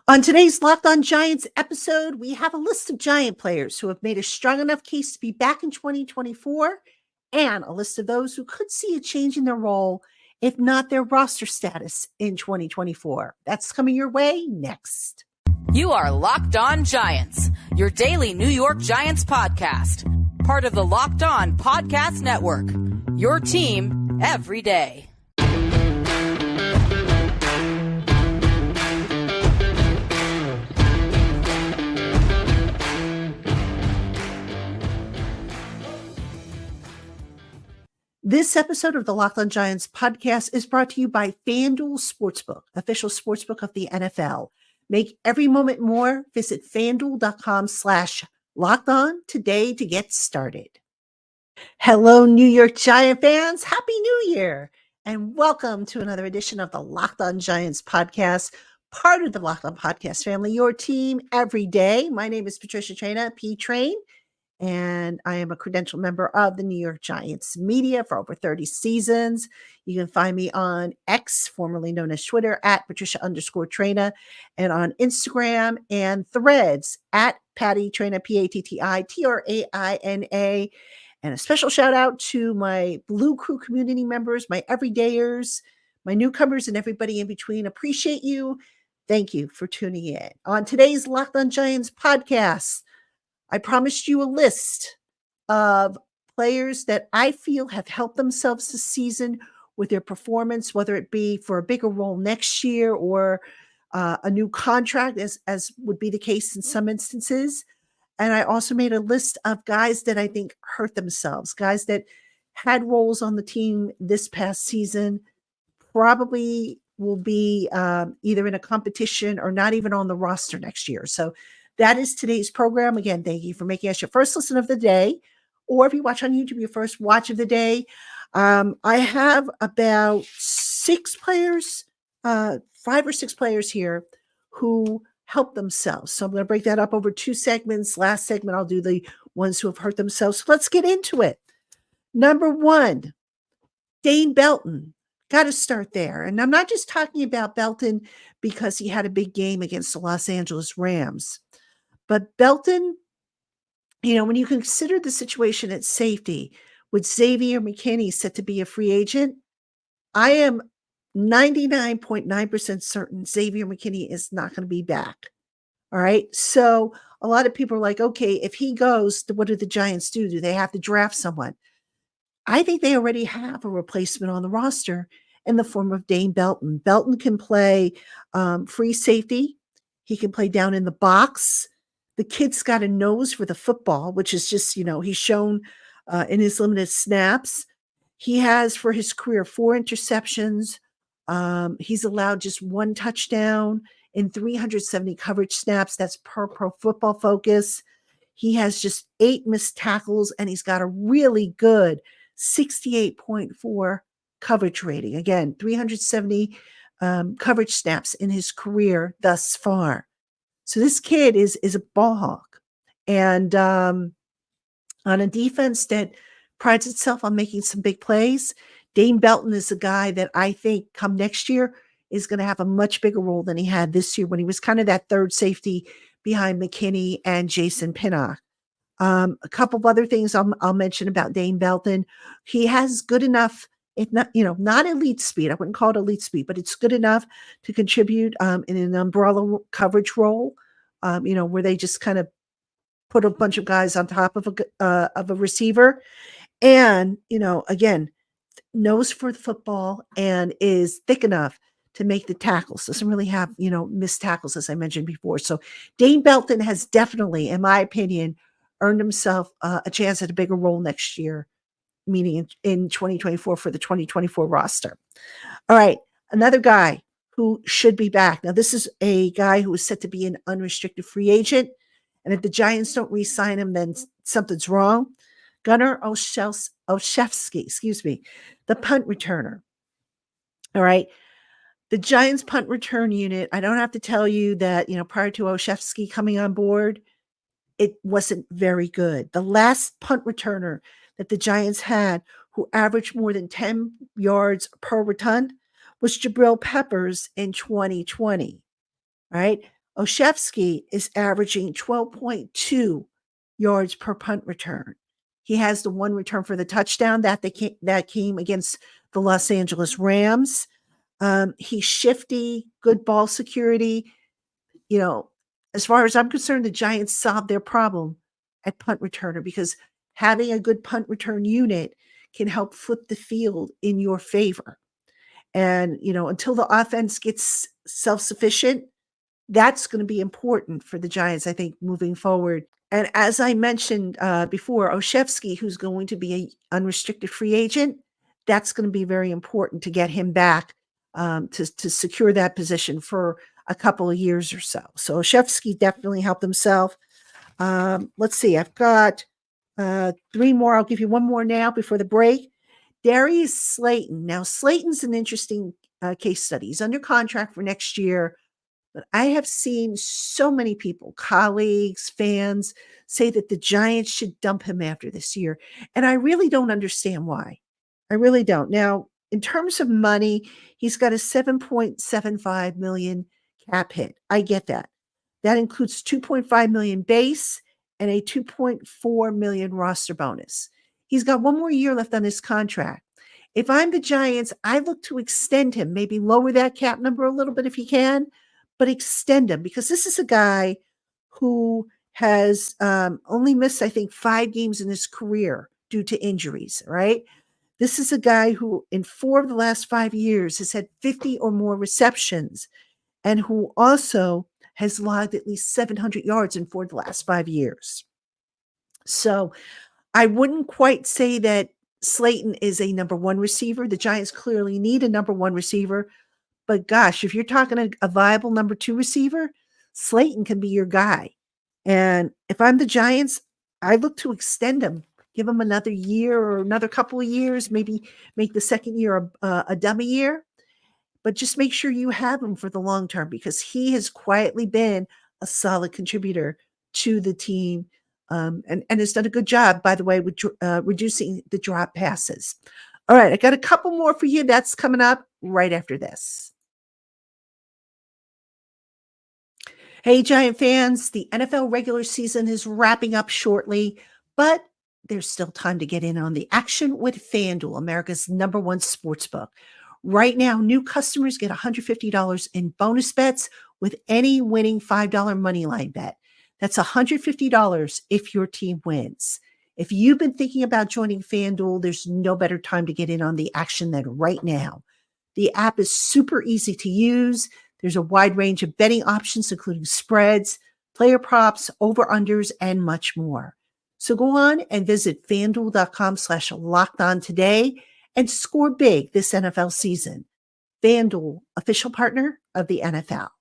On today's Locked On Giants episode, we have a list of Giant players who have made a strong enough case to be back in 2024 and a list of those who could see a change in their role, if not their roster status, in 2024. That's coming your way next. You are Locked On Giants, your daily New York Giants podcast, part of the Locked On Podcast Network, your team every day. This episode of the Locked On Giants podcast is brought to you by FanDuel Sportsbook, official sportsbook of the NFL. Make every moment more. Visit FanDuel.com/lockedon today to get started. Hello, New York Giant fans. Happy New Year. And welcome to another edition of the Locked On Giants podcast, part of the Locked On Podcast family, your team every day. My name is Patricia Traina, P-Train. And I am a credentialed member of the New York Giants media for over 30 seasons. You can find me on X, formerly known as Twitter, at Patricia_Traina, and on Instagram and Threads at Patty Traina, PATTITRAINA. And a special shout out to my Blue Crew community members, my everydayers, my newcomers, and everybody in between. Appreciate you. Thank you for tuning in. On today's Locked On Giants podcast, I promised you a list of players that I feel have helped themselves this season with their performance, whether it be for a bigger role next year or a new contract, as would be the case in some instances. And I also made a list of guys that I think hurt themselves, guys that had roles on the team this past season, probably will be either in a competition or not even on the roster next year. So that is today's program. Again, thank you for making us your first listen of the day, or if you watch on YouTube, your first watch of the day. I have about 6 players, 5 or 6 players here who help themselves. So I'm going to break that up over 2 segments. Last segment, I'll do the ones who have hurt themselves. So let's get into it. Number 1, Dane Belton. Got to start there. And I'm not just talking about Belton because he had a big game against the Los Angeles Rams. But Belton, when you consider the situation at safety with Xavier McKinney set to be a free agent, I am 99.9% certain Xavier McKinney is not going to be back. All right. So a lot of people are like, okay, if he goes, what do the Giants do? Do they have to draft someone? I think they already have a replacement on the roster in the form of Dane Belton. Belton can play free safety. He can play down in the box. The kid's got a nose for the football, which is just, he's shown in his limited snaps. He has, for his career, 4 interceptions. He's allowed just 1 touchdown in 370 coverage snaps. That's per Pro Football Focus. He has just 8 missed tackles, and he's got a really good 68.4 coverage rating. Again, 370 coverage snaps in his career thus far. So this kid is a ball hawk. And on a defense that prides itself on making some big plays, Dane Belton is a guy that I think come next year is going to have a much bigger role than he had this year when he was kind of that third safety behind McKinney and Jason Pinnock. A couple of other things I'll mention about Dane Belton. He has good enough, if not, not elite speed. I wouldn't call it elite speed, but it's good enough to contribute in an umbrella coverage role, where they just kind of put a bunch of guys on top of a receiver. And, again, knows for the football and is thick enough to make the tackles. Doesn't really have, missed tackles, as I mentioned before. So Dane Belton has definitely, in my opinion, earned himself a chance at a bigger role next year, meaning in 2024 for the 2024 roster. All right, another guy who should be back. Now, this is a guy who is set to be an unrestricted free agent, and if the Giants don't re-sign him, then something's wrong. Gunnar Olszewski, the punt returner. All right, the Giants punt return unit, I don't have to tell you that, prior to Olszewski coming on board, it wasn't very good. The last punt returner that the Giants had who averaged more than 10 yards per return was Jabril Peppers in 2020, right? Oshevsky is averaging 12.2 yards per punt return. He has the one return for the touchdown that came against the Los Angeles Rams. He's shifty, good ball security. You know, as far as I'm concerned, the Giants solved their problem at punt returner because having a good punt return unit can help flip the field in your favor. And, until the offense gets self-sufficient, that's going to be important for the Giants, I think, moving forward. And as I mentioned before, Oshevsky, who's going to be an unrestricted free agent, that's going to be very important to get him back to secure that position for a couple of years or so. So Oshevsky definitely helped himself. Let's see. I've got 3 more. I'll give you one more now before the break. Darius Slayton. Now, Slayton's an interesting case study. He's under contract for next year. But I have seen so many people, colleagues, fans, say that the Giants should dump him after this year. And I really don't understand why. I really don't. Now, in terms of money, he's got a $7.75 million cap hit. I get that. That includes $2.5 million base and a $2.4 million roster bonus. He's got one more year left on his contract. If I'm the Giants, I look to extend him, maybe lower that cap number a little bit if he can, but extend him because this is a guy who has only missed, I think, 5 games in his career due to injuries, right? This is a guy who in 4 of the last 5 years has had 50 or more receptions and who also has logged at least 700 yards in 4 of the last 5 years. So I wouldn't quite say that Slayton is a number 1 receiver. The Giants clearly need a number 1 receiver. But gosh, if you're talking a viable number 2 receiver, Slayton can be your guy. And if I'm the Giants, I look to extend him, give him another year or another couple of years, maybe make the second year a dummy year. But just make sure you have him for the long term because he has quietly been a solid contributor to the team and has done a good job, by the way, with reducing the drop passes. All right, I got a couple more for you. That's coming up right after this. Hey, Giant fans, the NFL regular season is wrapping up shortly, but there's still time to get in on the action with FanDuel, America's #1 sportsbook. Right now, new customers get $150 in bonus bets with any winning $5 moneyline bet. That's $150 if your team wins. If you've been thinking about joining FanDuel, there's no better time to get in on the action than right now. The app is super easy to use. There's a wide range of betting options, including spreads, player props, over-unders, and much more. So go on and visit FanDuel.com/lockedon today and score big this NFL season. FanDuel, official partner of the NFL.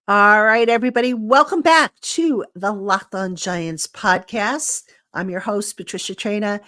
All right, everybody, welcome back to the Locked On Giants podcast. I'm your host, Patricia Traina,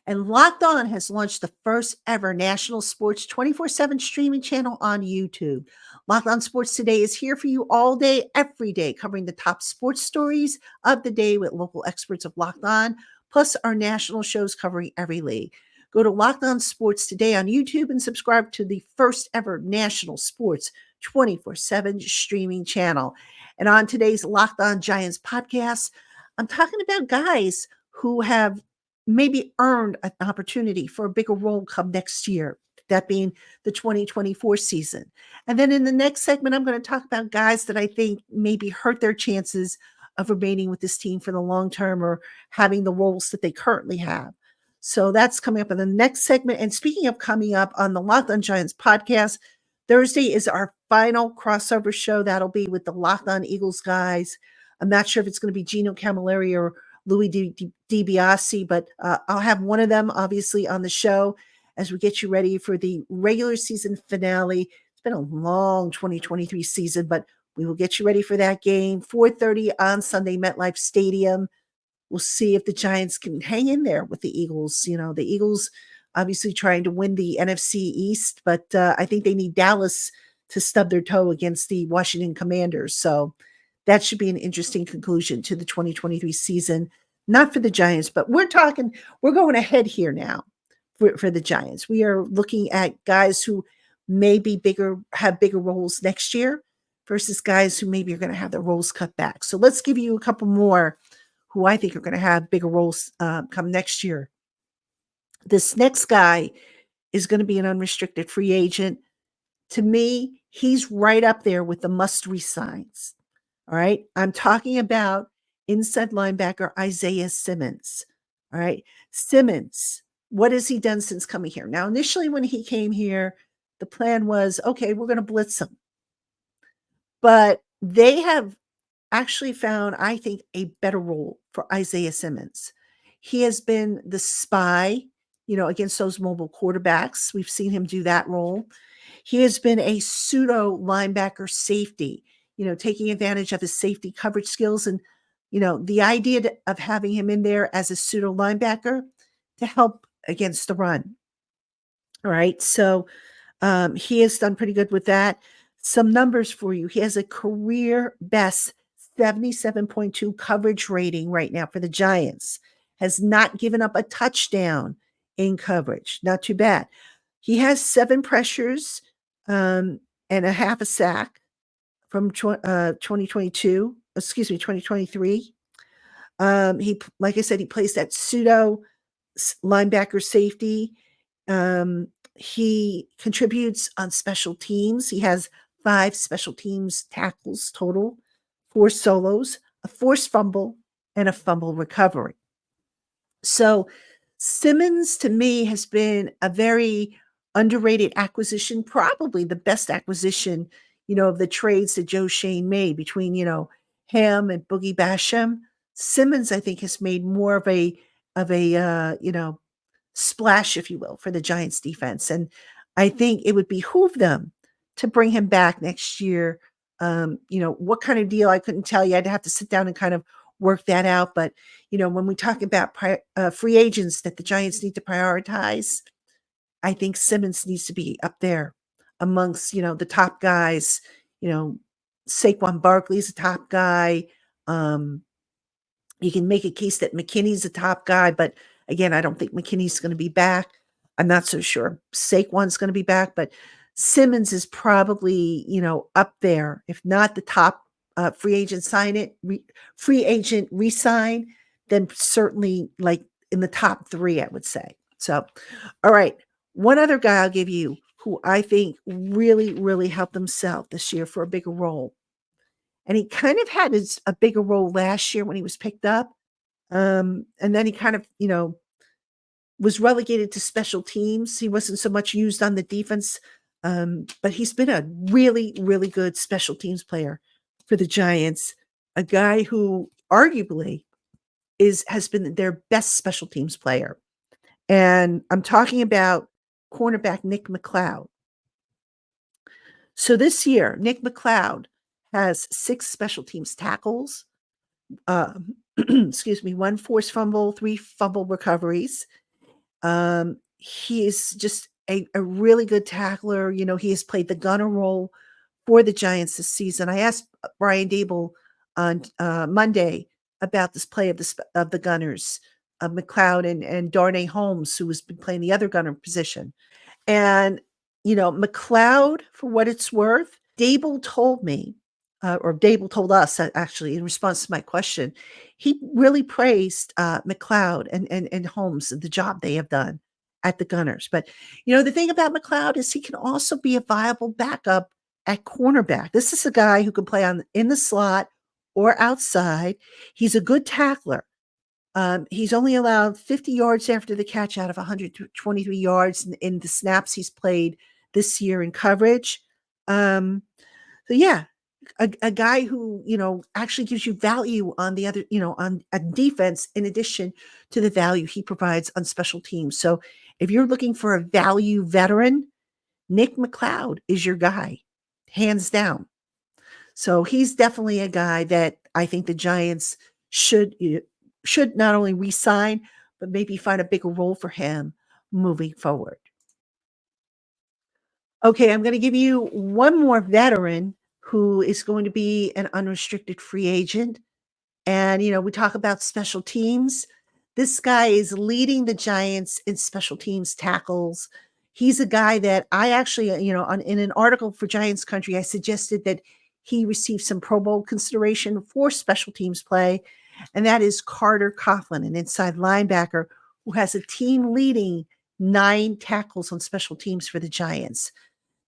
and Locked On has launched the first ever national sports 24/7 streaming channel on YouTube. Locked On Sports Today is here for you all day, every day, covering the top sports stories of the day with local experts of Locked On, plus our national shows covering every league. Go to Locked On Sports Today on YouTube and subscribe to the first ever national sports 24/7 streaming channel. And on today's Locked On Giants podcast, I'm talking about guys who have maybe earned an opportunity for a bigger role come next year, that being the 2024 season. And then in the next segment, I'm going to talk about guys that I think maybe hurt their chances of remaining with this team for the long term or having the roles that they currently have. So that's coming up in the next segment. And speaking of coming up on the Locked On Giants podcast, Thursday is our final crossover show. That'll be with the Locked On Eagles guys. I'm not sure if it's going to be Gino Camilleri or Louis DiBiase, but I'll have one of them obviously on the show as we get you ready for the regular season finale. It's been a long 2023 season, but we will get you ready for that game. 4:30 on Sunday, MetLife Stadium. We'll see if the Giants can hang in there with the Eagles. You know, the Eagles obviously trying to win the NFC East, but I think they need Dallas to stub their toe against the Washington Commanders. So that should be an interesting conclusion to the 2023 season. Not for the Giants, but we're going ahead here now for the Giants. We are looking at guys who maybe have bigger roles next year versus guys who maybe are going to have their roles cut back. So let's give you a couple more who I think are going to have bigger roles come next year. This next guy is going to be an unrestricted free agent. To me, he's right up there with the must resigns. All right. I'm talking about inside linebacker Isaiah Simmons. All right. Simmons, what has he done since coming here? Now, initially, when he came here, the plan was, okay, we're going to blitz him. But they have actually found, I think, a better role for Isaiah Simmons. He has been the spy, against those mobile quarterbacks. We've seen him do that role. He has been a pseudo linebacker safety, taking advantage of his safety coverage skills. And, the idea of having him in there as a pseudo linebacker to help against the run. All right. So he has done pretty good with that. Some numbers for you. He has a career best 77.2 coverage rating right now for the Giants. Has not given up a touchdown in coverage. Not too bad. He has 7 pressures and a half a sack from 2022. Excuse me, 2023. Like I said, he plays that pseudo linebacker safety. He contributes on special teams. He has 5 special teams tackles total, 4 solos, a forced fumble, and a fumble recovery. So Simmons, to me, has been a very underrated acquisition, probably the best acquisition, of the trades that Joe Shane made between, him and Boogie Basham. Simmons, I think, has made more of a splash, if you will, for the Giants defense. And I think it would behoove them to bring him back next year. What kind of deal, I couldn't tell you. I'd have to sit down and kind of work that out. But, when we talk about free agents that the Giants need to prioritize, I think Simmons needs to be up there amongst, the top guys. Saquon Barkley's a top guy. You can make a case that McKinney's a top guy, but again, I don't think McKinney's going to be back. I'm not so sure Saquon's going to be back, but Simmons is probably, up there, if not the top free agent free agent re-sign, then certainly like in the top 3, I would say. So, all right. One other guy I'll give you who I think really, really helped himself this year for a bigger role. And he kind of had a bigger role last year when he was picked up. And then he kind of, was relegated to special teams. He wasn't so much used on the defense, but he's been a really, really good special teams player for the Giants, a guy who arguably has been their best special teams player. And I'm talking about cornerback Nick McCloud. So this year, Nick McCloud has 6 special teams tackles, excuse me, 1 forced fumble, 3 fumble recoveries. He is just a really good tackler. He has played the gunner role for the Giants this season. I asked Brian Dable on Monday about this play of the gunners, McCloud and Darnay Holmes, who has been playing the other gunner position. And, McCloud, for what it's worth, Dable told me, or Dable told us, actually, in response to my question, he really praised McCloud and Holmes, the job they have done at the Gunners. But, the thing about McCloud is he can also be a viable backup at cornerback. This is a guy who can play in the slot or outside. He's a good tackler. He's only allowed 50 yards after the catch out of 123 yards in the snaps he's played this year in coverage. So yeah, a guy who, actually gives you value on the other, on a defense in addition to the value he provides on special teams. So if you're looking for a value veteran, Nick McCloud is your guy, hands down. So he's definitely a guy that I think the Giants should not only re-sign, but maybe find a bigger role for him moving forward. Okay, I'm going to give you one more veteran who is going to be an unrestricted free agent. And, we talk about special teams. This guy is leading the Giants in special teams tackles. He's a guy that I actually, in an article for Giants Country, I suggested that he received some Pro Bowl consideration for special teams play, and that is Carter Coughlin, an inside linebacker who has a team leading 9 tackles on special teams for the Giants.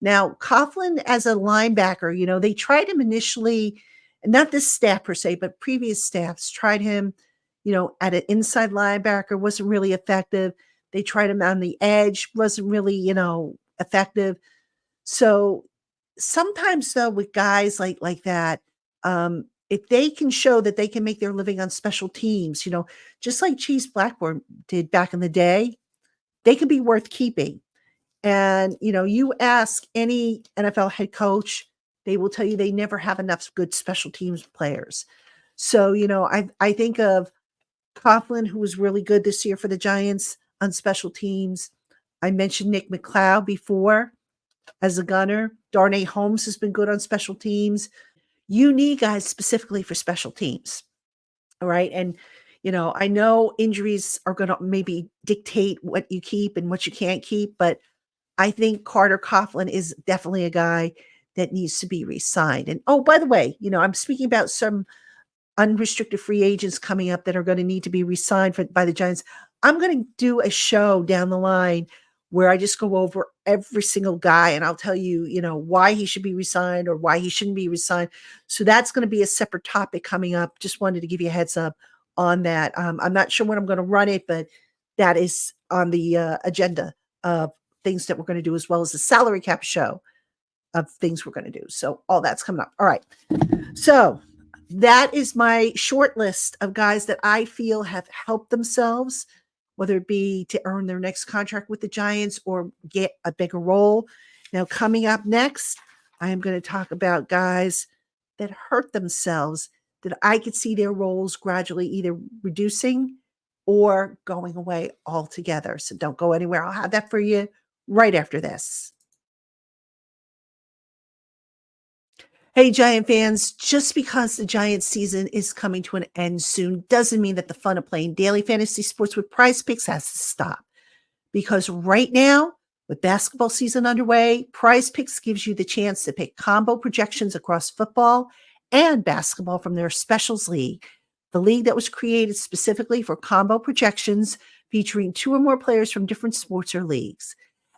Now, Coughlin as a linebacker, they tried him initially, not this staff per se, but previous staffs tried him, at an inside linebacker, wasn't really effective. They tried him on the edge, wasn't really, effective. So sometimes though, with guys like that, if they can show that they can make their living on special teams, just like Chase Blackburn did back in the day, they can be worth keeping. And, you ask any NFL head coach, they will tell you they never have enough good special teams players. So, I think of Coughlin, who was really good this year for the Giants on special teams. I mentioned Nick McLeod before as a gunner. Darnay Holmes has been good on special teams. You need guys specifically for special teams. All right. And, I know injuries are going to maybe dictate what you keep and what you can't keep, but I think Carter Coughlin is definitely a guy that needs to be re-signed. And oh, by the way, I'm speaking about some unrestricted free agents coming up that are going to need to be re-signed by the Giants. I'm going to do a show down the line where I just go over every single guy and I'll tell you, why he should be re-signed or why he shouldn't be re-signed. So that's going to be a separate topic coming up. Just wanted to give you a heads up on that. I'm not sure when I'm going to run it, but that is on the agenda of things that we're going to do, as well as the salary cap show of things we're going to do. So all that's coming up. All right. So that is my short list of guys that I feel have helped themselves, whether it be to earn their next contract with the Giants or get a bigger role. Now, coming up next, I am going to talk about guys that hurt themselves, that I could see their roles gradually either reducing or going away altogether. So don't go anywhere. I'll have that for you right after this. Hey, Giant fans, just because the Giants season is coming to an end soon doesn't mean that the fun of playing daily fantasy sports with Prize Picks has to stop. Because right now, with basketball season underway, Prize Picks gives you the chance to pick combo projections across football and basketball from their Specials League, the league that was created specifically for combo projections featuring 2 or more players from different sports or leagues.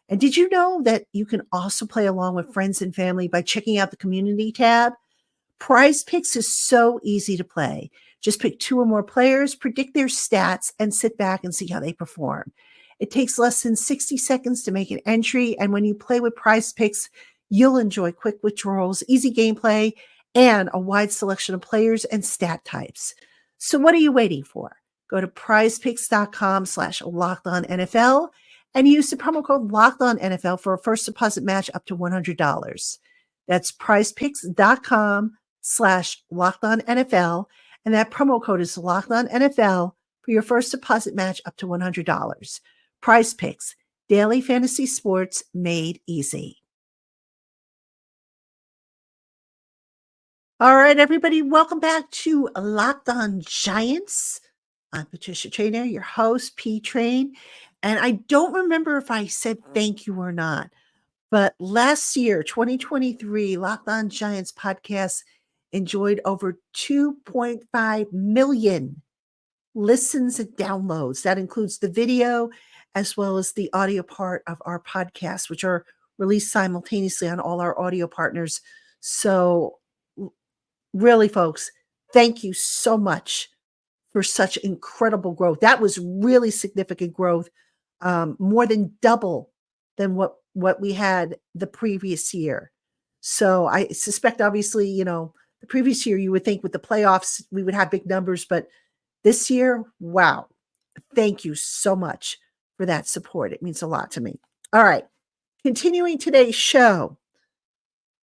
And did you know that you can also play along with friends and family by checking out the community tab? Prize Picks is so easy to play. Just pick 2 or more players, predict their stats, and sit back and see how they perform. It takes less than 60 seconds to make an entry, and when you play with Prize Picks, you'll enjoy quick withdrawals, easy gameplay, and a wide selection of players and stat types. So what are you waiting for? Go to prizepicks.com/LockedOnNFL and use the promo code LockedOnNFL for a first deposit match up to $100. That's prizepicks.com/LockedOnNFL, and that promo code is LockedOnNFL for your first deposit match up to $100. Prize Picks, daily fantasy sports made easy. All right, everybody, welcome back to Locked On Giants. I'm Patricia Trainer, your host, P Train. And I don't remember if I said thank you or not, but last year, 2023, Locked On Giants podcast enjoyed over 2.5 million listens and downloads. That includes the video as well as the audio part of our podcast, which are released simultaneously on all our audio partners. So really, folks, thank you so much for such incredible growth. That was really significant growth, more than double than what we had the previous year. So I suspect, obviously, the previous year you would think with the playoffs we would have big numbers, but this year, wow. Thank you so much for that support. It means a lot to me. All right. Continuing today's show,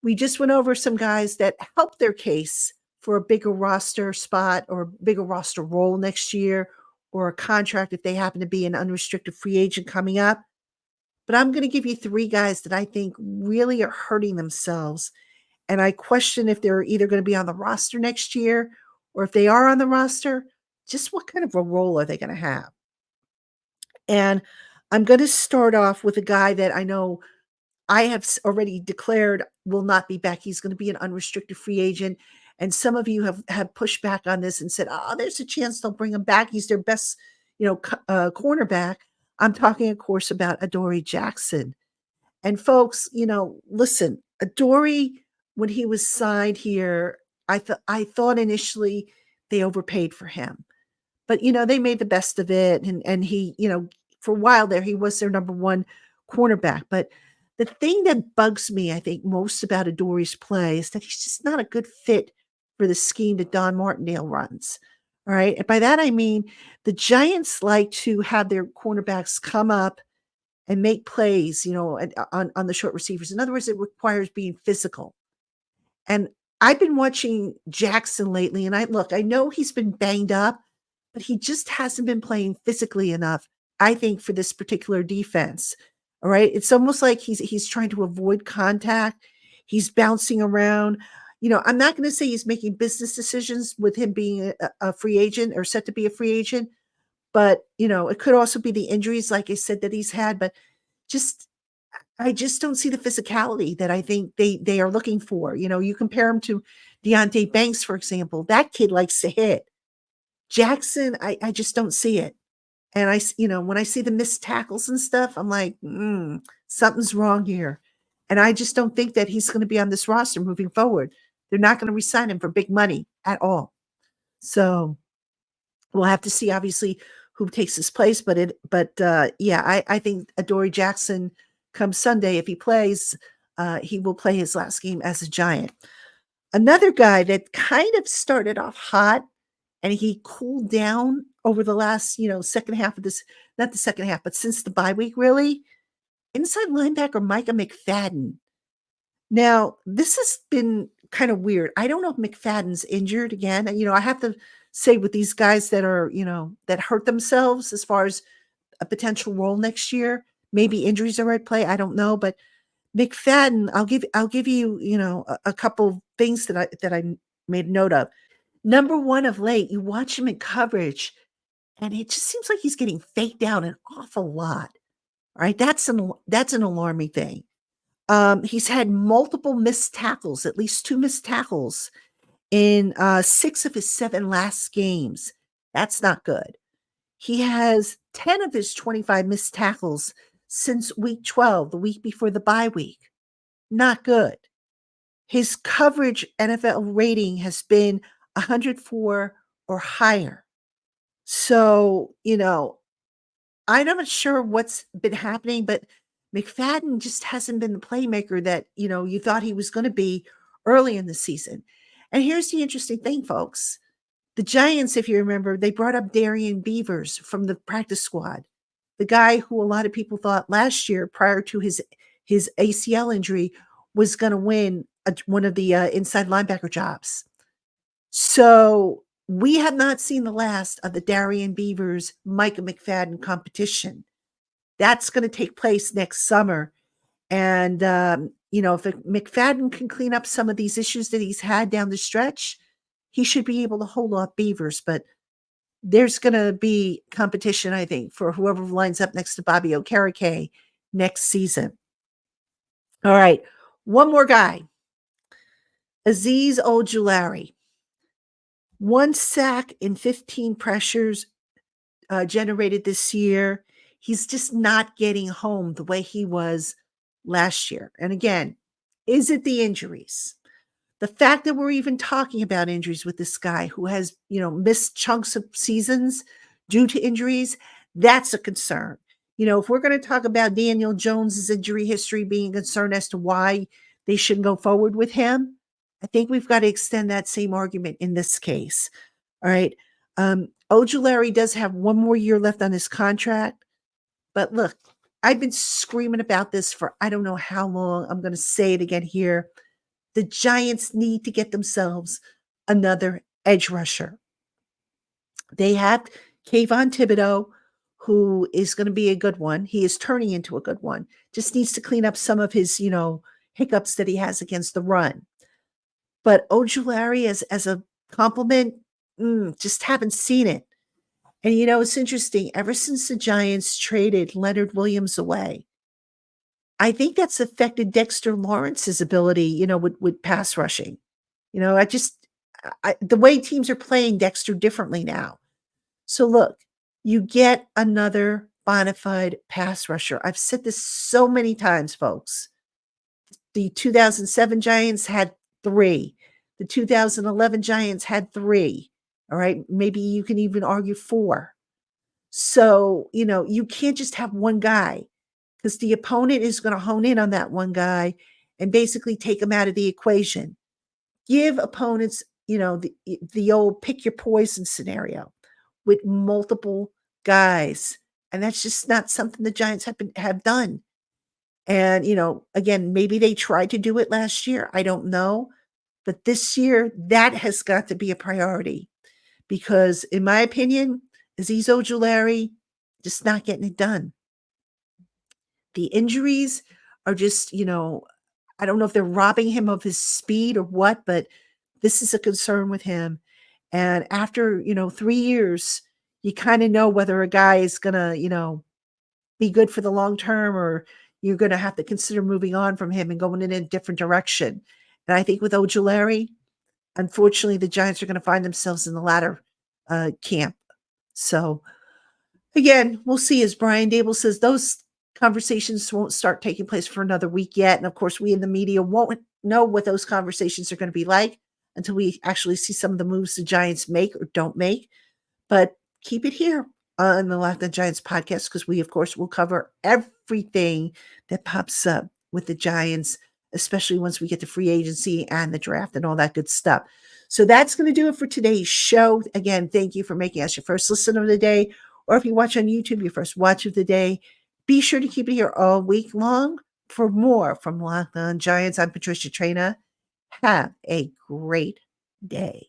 we just went over some guys that helped their case for a bigger roster spot or bigger roster role next year, or a contract if they happen to be an unrestricted free agent coming up. But I'm going to give you 3 guys that I think really are hurting themselves. And I question if they're either going to be on the roster next year, or if they are on the roster, just what kind of a role are they going to have? And I'm going to start off with a guy that I know I have already declared will not be back. He's going to be an unrestricted free agent. And some of you have pushed back on this and said, oh, there's a chance they'll bring him back. He's their best, cornerback. I'm talking, of course, about Adoree Jackson. And folks, listen, Adoree, when he was signed here, I thought initially they overpaid for him. But they made the best of it. And he, for a while there, he was their number one cornerback. But the thing that bugs me, I think, most about Adoree's play is that he's just not a good fit for the scheme that Don Martindale runs. All right. And by that I mean the Giants like to have their cornerbacks come up and make plays, on the short receivers. In other words, it requires being physical. And I've been watching Jackson lately, and I know he's been banged up, but he just hasn't been playing physically enough, I think, for this particular defense. All right. It's almost like he's trying to avoid contact. He's bouncing around. I'm not going to say he's making business decisions with him being a free agent or set to be a free agent, but it could also be the injuries, like I said, that he's had. But I just don't see the physicality that I think they are looking for. You compare him to Deonte Banks, for example. That kid likes to hit. Jackson, I just don't see it. And when I see the missed tackles and stuff, I'm like, something's wrong here. And I just don't think that he's going to be on this roster moving forward. They're not going to re-sign him for big money at all. So we'll have to see, obviously, who takes his place. But I think Adoree Jackson, come Sunday, if he plays, he will play his last game as a Giant. Another guy that kind of started off hot and he cooled down over the last, second half of this, not the second half, but since the bye week, really, inside linebacker Micah McFadden. Now, this has been kind of weird. I don't know if McFadden's injured again. I have to say with these guys that are, that hurt themselves as far as a potential role next year, maybe injuries are at play. I don't know, but McFadden, I'll give you, a couple things that I made note of. Number one, of late, you watch him in coverage, and it just seems like he's getting faked out an awful lot. All right, that's an alarming thing. He's had multiple missed tackles, at least 2 missed tackles in 6 of his 7 last games. That's not good. He has 10 of his 25 missed tackles since week 12, the week before the bye week. Not good. His coverage NFL rating has been 104 or higher. So, I'm not sure what's been happening, but McFadden just hasn't been the playmaker that, you thought he was going to be early in the season. And here's the interesting thing, folks. The Giants, if you remember, they brought up Darian Beavers from the practice squad, the guy who a lot of people thought last year, prior to his ACL injury, was going to win one of the inside linebacker jobs. So we have not seen the last of the Darian Beavers, Micah McFadden competition. That's going to take place next summer. And, if McFadden can clean up some of these issues that he's had down the stretch, he should be able to hold off Beavers. But there's going to be competition, I think, for whoever lines up next to Bobby Okereke next season. All right. One more guy. Azeez Ojulari. 1 sack in 15 pressures generated this year. He's just not getting home the way he was last year. And again, is it the injuries? The fact that we're even talking about injuries with this guy who has, missed chunks of seasons due to injuries, that's a concern. If we're going to talk about Daniel Jones's injury history being a concern as to why they shouldn't go forward with him, I think we've got to extend that same argument in this case. All right. Ojulari does have 1 more year left on his contract. But look, I've been screaming about this for I don't know how long. I'm going to say it again here. The Giants need to get themselves another edge rusher. They have Kayvon Thibodeau, who is going to be a good one. He is turning into a good one. Just needs to clean up some of his, hiccups that he has against the run. But Ojulari as a compliment, just haven't seen it. And it's interesting. Ever since the Giants traded Leonard Williams away, I think that's affected Dexter Lawrence's ability, with pass rushing. I just the way teams are playing Dexter differently now. So look, you get another bona fide pass rusher. I've said this so many times, folks. The 2007 Giants had 3. The 2011 Giants had 3. All right. Maybe you can even argue 4. So, you can't just have one guy because the opponent is going to hone in on that one guy and basically take him out of the equation. Give opponents, the old pick your poison scenario with multiple guys. And that's just not something the Giants have done. And, again, maybe they tried to do it last year. I don't know. But this year, that has got to be a priority because, in my opinion, Azeez Ojulari just not getting it done. The injuries are just, I don't know if they're robbing him of his speed or what, but this is a concern with him. And after, 3 years, you kind of know whether a guy is going to, be good for the long term or you're going to have to consider moving on from him and going in a different direction. And I think with Ojulari, unfortunately, the Giants are going to find themselves in the latter camp. So again, we'll see. As Brian Dable says, those conversations won't start taking place for another week yet. And of course, we in the media won't know what those conversations are going to be like until we actually see some of the moves the Giants make or don't make. But keep it here on the Locked On Giants podcast because we, of course, will cover everything that pops up with the Giants, especially once we get to free agency and the draft and all that good stuff. So that's going to do it for today's show. Again, thank you for making us your first listen of the day, or if you watch on YouTube, your first watch of the day. Be sure to keep it here all week long for more from Locked On Giants. I'm Patricia Traina. Have a great day.